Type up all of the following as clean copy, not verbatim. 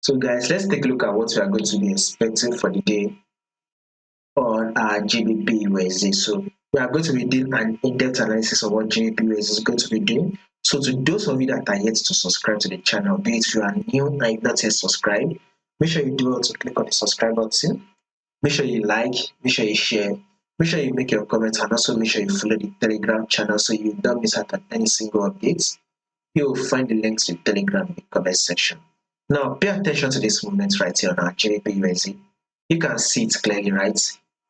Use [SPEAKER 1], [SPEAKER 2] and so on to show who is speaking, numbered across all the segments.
[SPEAKER 1] So guys, let's take a look at what we are going to be expecting for the day on our GBPUSD. So we are going to be doing an in-depth analysis of what GBPUSD is going to be doing. So to those of you that are yet to subscribe to the channel, be it you are new and you've not yet subscribed, make sure you do also click on the subscribe button. Make sure you like, make sure you share, make sure you make your comments, and also make sure you follow the Telegram channel so you don't miss out on any single updates. You will find the links to Telegram in the comment section. Now, pay attention to this movement right here on our GBPUSD. You can see it clearly, right?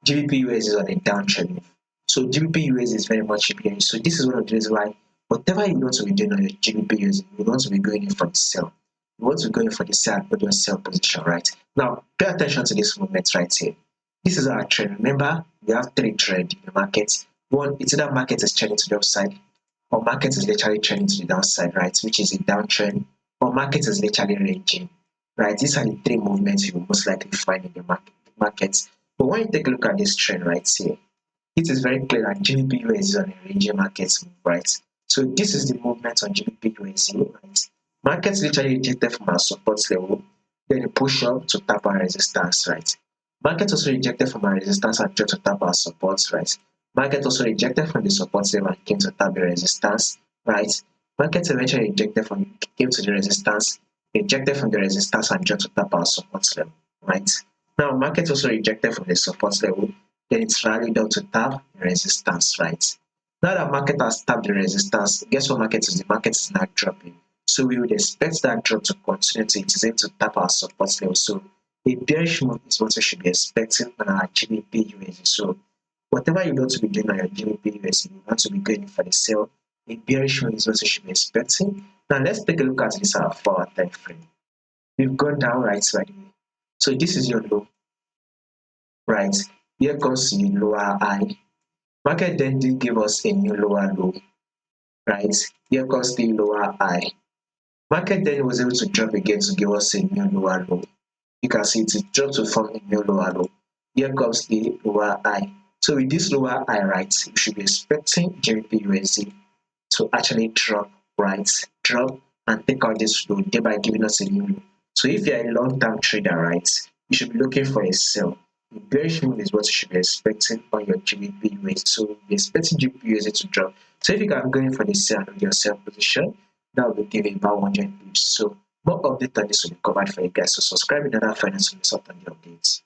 [SPEAKER 1] GBPUSD is on a downtrend. So GBPUSD is very much bearish. So this is one of the reasons why whatever you want to be doing on your GBPUSD, you want to be going in for the sell. You want to be going for the sell, put your sell position, right? Now, pay attention to this movement right here. This is our trend. Remember, we have three trends in the market. One, it's either market is trending to the upside, or market is literally trending to the downside, right? Which is a downtrend, or market is literally ranging, right? These are the three movements you will most likely find in the market. But when you take a look at this trend right here, it is very clear that GBP is on a ranging market move, right? So this is the movement on GBP USD, right? Market literally rejected from our support level, then it push up to tap our resistance, right? Market also rejected from our resistance and tried to tap our support, right? Market also rejected from the support level and came to tap the resistance, right? Market eventually came to the resistance, rejected from the resistance and tried to tap our support level, right? Now market also rejected from the support level, then it's rallied up to tap the resistance, right? Now that market has tapped the resistance, guess what market is? The market is now dropping. So we would expect that drop to continue to it is able to tap our support level. So a bearish move is what we should be expecting on our GBP USD. So whatever you want to be doing on your GBP USD, you want to be going for the sell. A bearish move is what you should be expecting. Now let's take a look at this our 4-hour time frame. We've gone down right by the way. So this is your low, right? Here comes the lower high. Market then did give us a new lower low, right? Here comes the lower high. Market then was able to drop again to give us a new lower low. You can see it dropped to form a new lower low. Here comes the lower high. So with this lower high, right, you should be expecting GBPUSD to actually drop, right? Drop and take out this low, thereby giving us a new low. So if you're a long-term trader, right, you should be looking for a sell. The bearish move is what you should be expecting on your GBPUSD. So be expecting GBPUSD to drop. So if you can go in for the sell on your sell position, that will give you about 100 pips. So more update on this will be covered for you guys. So subscribe in order to find out some updates.